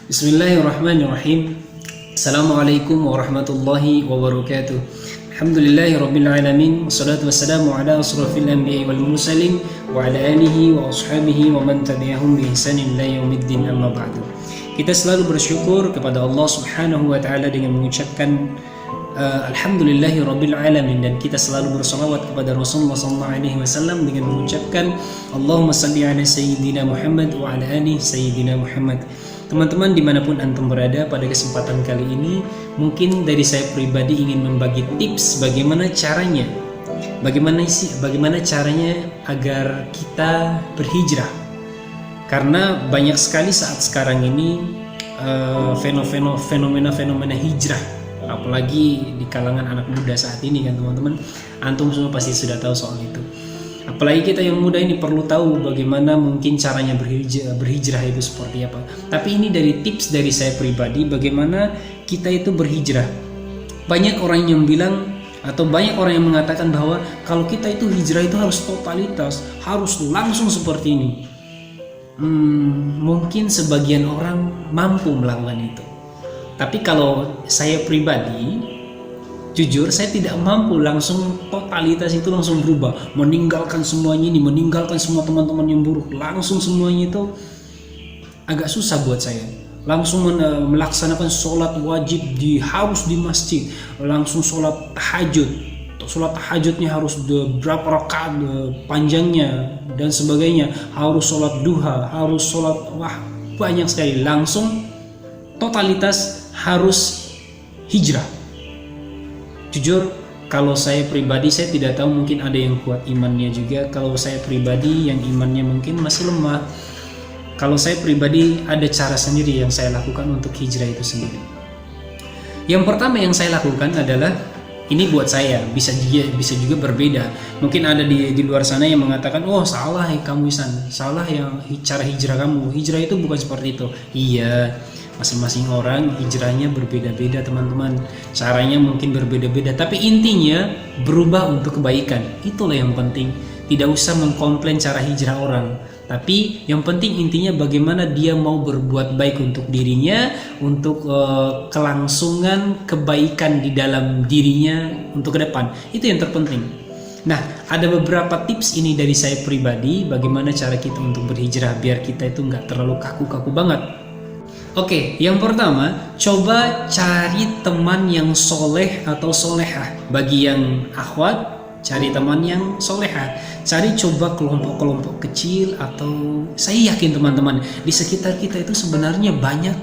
Bismillahirrahmanirrahim. Assalamualaikum warahmatullahi wabarakatuh. Alhamdulillahirabbil alamin, wassalatu wassalamu ala asrofil anbiya'i wal mursalin wa ala alihi wa ashabihi wa man tabi'ahum bi ihsanin ila yaumiddin, amma ba'du. Kita selalu bersyukur kepada Allah Subhanahu wa taala dengan mengucapkan Alhamdulillahirabbil alamin, dan kita selalu bersalawat kepada Rasulullah sallallahu alaihi wasallam dengan mengucapkan Allahumma shalli ala sayyidina Muhammad wa ala ali sayyidina Muhammad. Teman-teman dimanapun antum berada, pada kesempatan kali ini mungkin dari saya pribadi ingin membagi tips bagaimana caranya agar kita berhijrah. Karena banyak sekali saat sekarang ini fenomena hijrah, apalagi di kalangan anak muda saat ini kan teman-teman. Antum semua pasti sudah tahu soal itu. Apalagi kita yang muda ini perlu tahu bagaimana mungkin caranya berhijrah itu seperti apa. Tapi ini dari tips dari saya pribadi bagaimana kita itu berhijrah. Banyak orang yang bilang atau banyak orang yang mengatakan bahwa kalau kita itu hijrah itu harus totalitas, harus langsung seperti ini. Mungkin sebagian orang mampu melakukan itu. Tapi kalau saya pribadi, jujur saya tidak mampu langsung totalitas itu langsung berubah, meninggalkan semuanya ini, meninggalkan semua teman-teman yang buruk, langsung semuanya itu agak susah buat saya. Langsung melaksanakan sholat wajib harus di masjid, langsung sholat tahajud. Sholat tahajudnya harus berapa rakaat panjangnya dan sebagainya, harus sholat duha, harus sholat, banyak sekali. Langsung totalitas harus hijrah. Jujur, kalau saya pribadi saya tidak tahu, mungkin ada yang kuat imannya juga. Kalau saya pribadi yang imannya mungkin masih lemah. Kalau saya pribadi ada cara sendiri yang saya lakukan untuk hijrah itu sendiri. Yang pertama yang saya lakukan adalah, ini buat saya, bisa juga berbeda. Mungkin ada di luar sana yang mengatakan, oh salah kamu Isan, salah yang cara hijrah kamu. Hijrah itu bukan seperti itu. Iya, masing-masing orang hijrahnya berbeda-beda teman-teman, caranya mungkin berbeda-beda, tapi intinya berubah untuk kebaikan. Itulah yang penting. Tidak usah mengkomplain cara hijrah orang, tapi yang penting intinya bagaimana dia mau berbuat baik untuk dirinya, untuk kelangsungan kebaikan di dalam dirinya untuk ke depan. Itu yang terpenting. Nah, ada beberapa tips ini dari saya pribadi bagaimana cara kita untuk berhijrah biar kita itu nggak terlalu kaku-kaku banget. Oke, yang pertama, coba cari teman yang soleh atau solehah. Bagi yang akhwat, cari teman yang solehah. Cari coba kelompok-kelompok kecil, atau saya yakin teman-teman di sekitar kita itu sebenarnya banyak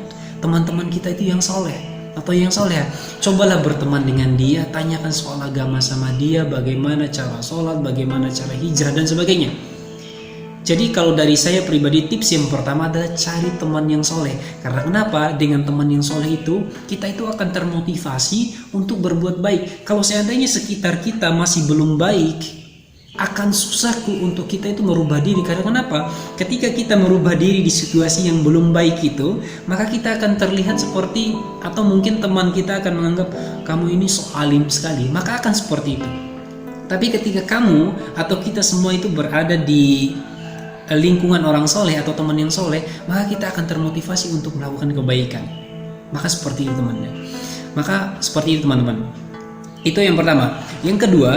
teman-teman kita itu yang soleh atau yang solehah. Cobalah berteman dengan dia, tanyakan soal agama sama dia, bagaimana cara sholat, bagaimana cara hijrah dan sebagainya. Jadi kalau dari saya pribadi, tips yang pertama adalah cari teman yang soleh. Karena kenapa? Dengan teman yang soleh itu, kita itu akan termotivasi untuk berbuat baik. Kalau seandainya sekitar kita masih belum baik, akan susah untuk kita itu merubah diri. Karena kenapa? Ketika kita merubah diri di situasi yang belum baik itu, maka kita akan terlihat seperti, atau mungkin teman kita akan menganggap kamu ini so alim sekali, maka akan seperti itu. Tapi ketika kamu atau kita semua itu berada di lingkungan orang soleh atau teman yang soleh, maka kita akan termotivasi untuk melakukan kebaikan. Maka seperti itu teman-teman. Itu yang pertama. Yang kedua,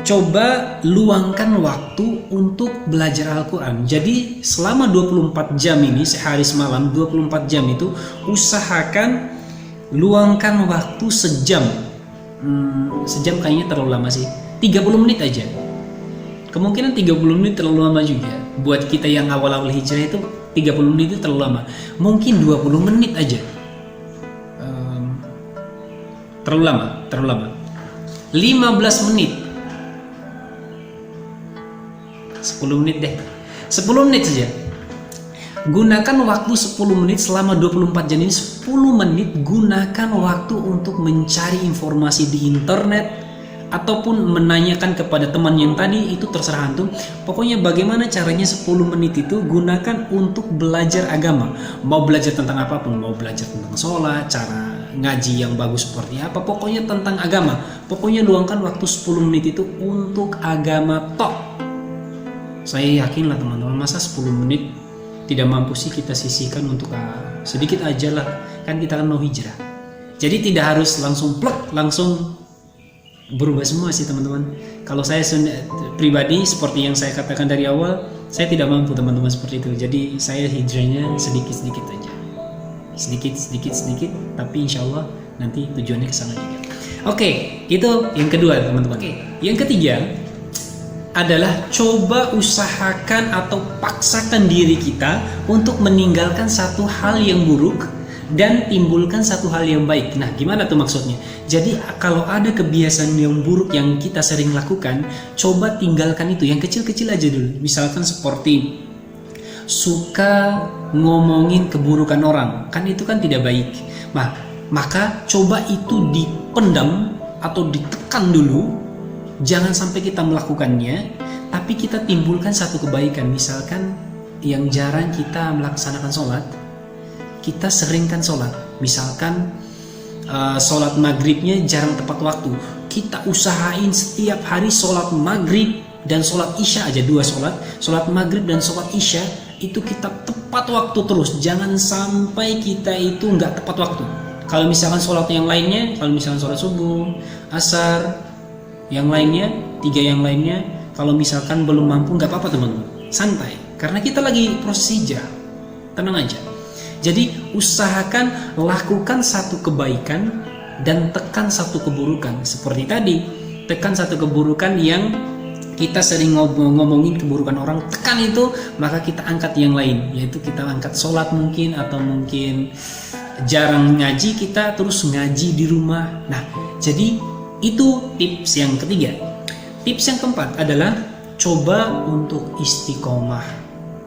coba luangkan waktu untuk belajar Al-Quran. Jadi selama 24 jam ini, sehari semalam 24 jam itu, usahakan luangkan waktu sejam. Sejam kayaknya terlalu lama sih, 30 menit aja. Kemungkinan 30 menit terlalu lama juga. Buat kita yang awal-awal hijrah itu 30 menit itu terlalu lama. Mungkin 20 menit aja. Terlalu lama. 15 menit. 10 menit deh. 10 menit saja. Gunakan waktu 10 menit selama 24 jam ini. 10 menit gunakan waktu untuk mencari informasi di internet, ataupun menanyakan kepada teman yang tadi, itu terserah antum. Pokoknya bagaimana caranya 10 menit itu gunakan untuk belajar agama. Mau belajar tentang apapun, mau belajar tentang sholat, cara ngaji yang bagus seperti apa, pokoknya tentang agama. Pokoknya luangkan waktu 10 menit itu untuk agama tok. Saya yakin lah teman-teman, masa 10 menit tidak mampu sih kita sisihkan untuk sedikit aja lah, kan kita kan mau hijrah. Jadi tidak harus langsung plek, langsung berubah semua sih teman-teman. Kalau saya pribadi seperti yang saya katakan dari awal, saya tidak mampu teman-teman seperti itu. Jadi saya hijrahnya sedikit-sedikit aja, sedikit, tapi insya Allah nanti tujuannya ke sana juga. Oke, itu yang kedua teman-teman. Yang ketiga adalah coba usahakan atau paksakan diri kita untuk meninggalkan satu hal yang buruk dan timbulkan satu hal yang baik. Nah, gimana tuh maksudnya? Jadi kalau ada kebiasaan yang buruk yang kita sering lakukan, coba tinggalkan itu. Yang kecil-kecil aja dulu. Misalkan seperti suka ngomongin keburukan orang, kan itu kan tidak baik. Nah, maka coba itu dipendam atau ditekan dulu. Jangan sampai kita melakukannya, tapi kita timbulkan satu kebaikan. Misalkan yang jarang kita melaksanakan sholat, kita seringkan sholat. Misalkan sholat maghribnya jarang tepat waktu, kita usahain setiap hari sholat maghrib dan sholat isya aja, 2 sholat maghrib dan sholat isya itu kita tepat waktu terus. Jangan sampai kita itu nggak tepat waktu. Kalau misalkan sholat yang lainnya, kalau misalkan sholat subuh, asar, yang lainnya, 3 yang lainnya, kalau misalkan belum mampu nggak apa-apa teman-teman, santai, karena kita lagi proses hijrah, tenang aja. Jadi usahakan lakukan satu kebaikan dan tekan satu keburukan. Seperti tadi, tekan satu keburukan yang kita sering ngomongin keburukan orang, tekan itu, maka kita angkat yang lain, yaitu kita angkat sholat mungkin, atau mungkin jarang ngaji, kita terus ngaji di rumah. Nah, jadi itu tips yang ketiga. Tips yang keempat adalah coba untuk istiqomah.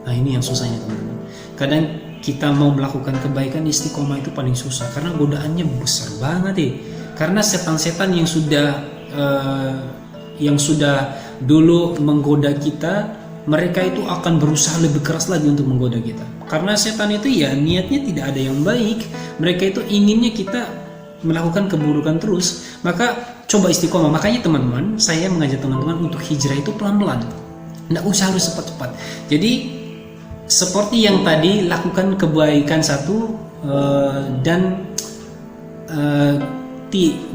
Nah, ini yang susahnya teman-teman. Kadang kita mau melakukan kebaikan, istiqomah itu paling susah karena godaannya besar banget ya. Karena setan-setan yang sudah dulu menggoda kita, mereka itu akan berusaha lebih keras lagi untuk menggoda kita. Karena setan itu ya niatnya tidak ada yang baik. Mereka itu inginnya kita melakukan keburukan terus. Maka coba istiqomah. Makanya teman-teman, saya mengajak teman-teman untuk hijrah itu pelan-pelan. Nggak usah harus cepat-cepat. Jadi seperti yang tadi, lakukan kebaikan satu dan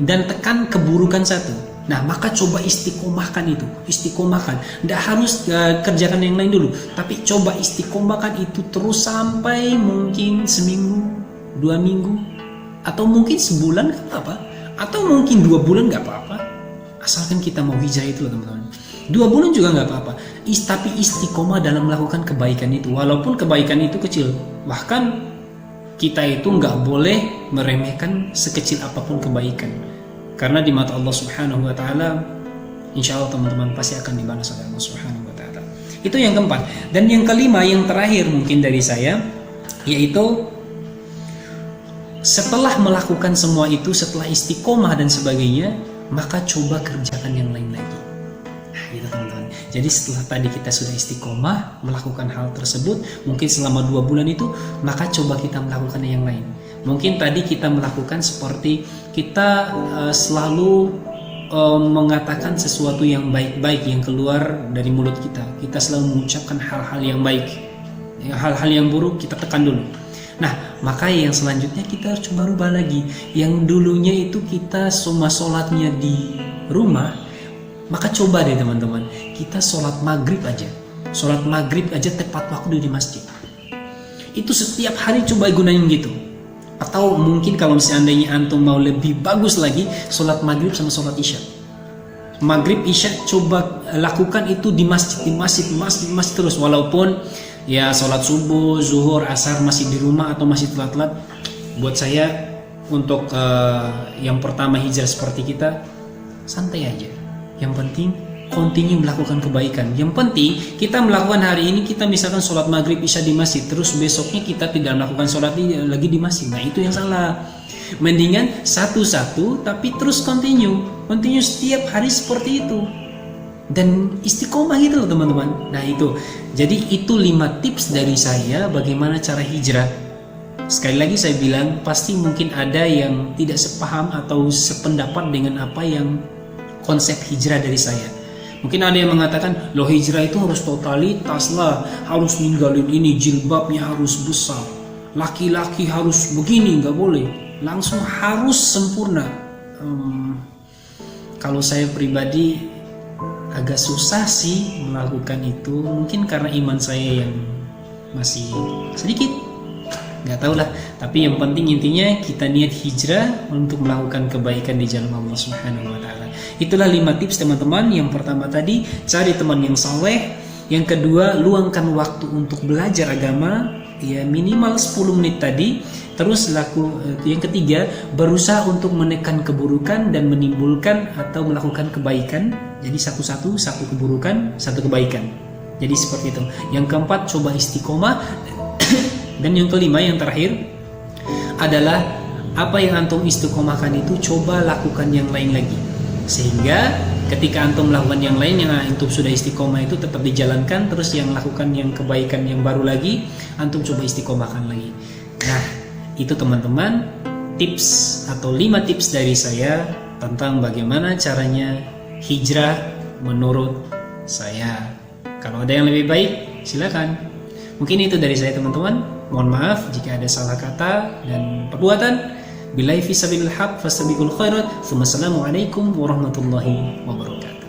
tekan keburukan satu. Nah, maka coba istiqomahkan itu, istiqomahkan. Nggak harus kerjakan yang lain dulu, tapi coba istiqomahkan itu terus sampai mungkin seminggu, 2 minggu, atau mungkin sebulan nggak apa-apa, atau mungkin 2 bulan nggak apa-apa. Asalkan kita mau hijrah itu loh teman-teman. 2 bulan juga nggak apa-apa. Tapi istiqomah dalam melakukan kebaikan itu, walaupun kebaikan itu kecil. Bahkan kita itu nggak boleh meremehkan sekecil apapun kebaikan. Karena di mata Allah Subhanahu wa Ta'ala, insya Allah teman-teman pasti akan dibalas oleh Allah Subhanahu wa Ta'ala. Itu yang keempat. Dan yang kelima, yang terakhir mungkin dari saya, yaitu setelah melakukan semua itu, setelah istiqomah dan sebagainya, maka coba kerjakan yang lain lagi. Nah, gitu teman-teman. Jadi setelah tadi kita sudah istiqomah melakukan hal tersebut, mungkin selama 2 bulan itu, maka coba kita melakukan yang lain. Mungkin tadi kita melakukan seperti kita selalu mengatakan sesuatu yang baik-baik yang keluar dari mulut kita. Kita selalu mengucapkan hal-hal yang baik. Hal-hal yang buruk kita tekan dulu. Nah, maka yang selanjutnya kita harus coba rubah lagi. Yang dulunya itu kita semua sholatnya di rumah, maka coba deh teman-teman, kita sholat maghrib aja. Sholat maghrib aja tepat waktu di masjid. Itu setiap hari coba gunain gitu. Atau mungkin kalau seandainya antum mau lebih bagus lagi, sholat maghrib sama sholat isya. Maghrib isya coba lakukan itu di masjid terus. Walaupun ya sholat subuh, zuhur, asar masih di rumah atau masih telat-telat. Buat saya untuk yang pertama hijrah seperti kita, santai aja. Yang penting continue melakukan kebaikan. Yang penting kita melakukan hari ini, kita misalkan sholat maghrib isya di masjid, terus besoknya kita tidak melakukan sholat lagi di masjid. Nah, itu yang salah. Mendingan satu-satu tapi terus continue setiap hari seperti itu. Dan istiqomah gitu loh teman-teman. Nah itu, jadi itu 5 tips dari saya bagaimana cara hijrah. Sekali lagi saya bilang, pasti mungkin ada yang tidak sepaham atau sependapat dengan apa yang konsep hijrah dari saya. Mungkin ada yang mengatakan, loh hijrah itu harus totalitas lah, harus ninggalin ini, jilbabnya harus besar, laki-laki harus begini, nggak boleh, langsung harus sempurna. Kalau saya pribadi agak susah sih melakukan itu, mungkin karena iman saya yang masih sedikit, nggak tahu lah. Tapi yang penting intinya kita niat hijrah untuk melakukan kebaikan di jalan Allah Subhanahu wa taala. Itulah 5 tips teman-teman. Yang pertama tadi, cari teman yang saleh. Yang kedua, luangkan waktu untuk belajar agama, ya minimal 10 menit tadi. Terus yang ketiga, berusaha untuk menekan keburukan dan menimbulkan atau melakukan kebaikan. Jadi satu keburukan, satu kebaikan. Jadi seperti itu. Yang keempat, coba istiqomah. Dan yang kelima, yang terakhir adalah apa yang antum istiqomahkan itu coba lakukan yang lain lagi. Sehingga ketika antum melakukan yang lain yang antum sudah istiqomah itu tetap dijalankan, terus yang lakukan yang kebaikan yang baru lagi antum coba istiqomahkan lagi. Nah, itu teman-teman tips atau 5 tips dari saya tentang bagaimana caranya hijrah menurut saya. Kalau ada yang lebih baik silakan. Mungkin itu dari saya teman-teman. Mohon maaf jika ada salah kata dan perbuatan. Billahi fi sabilil haq fastabiqul khairat. Wassalamualaikum warahmatullahi wabarakatuh.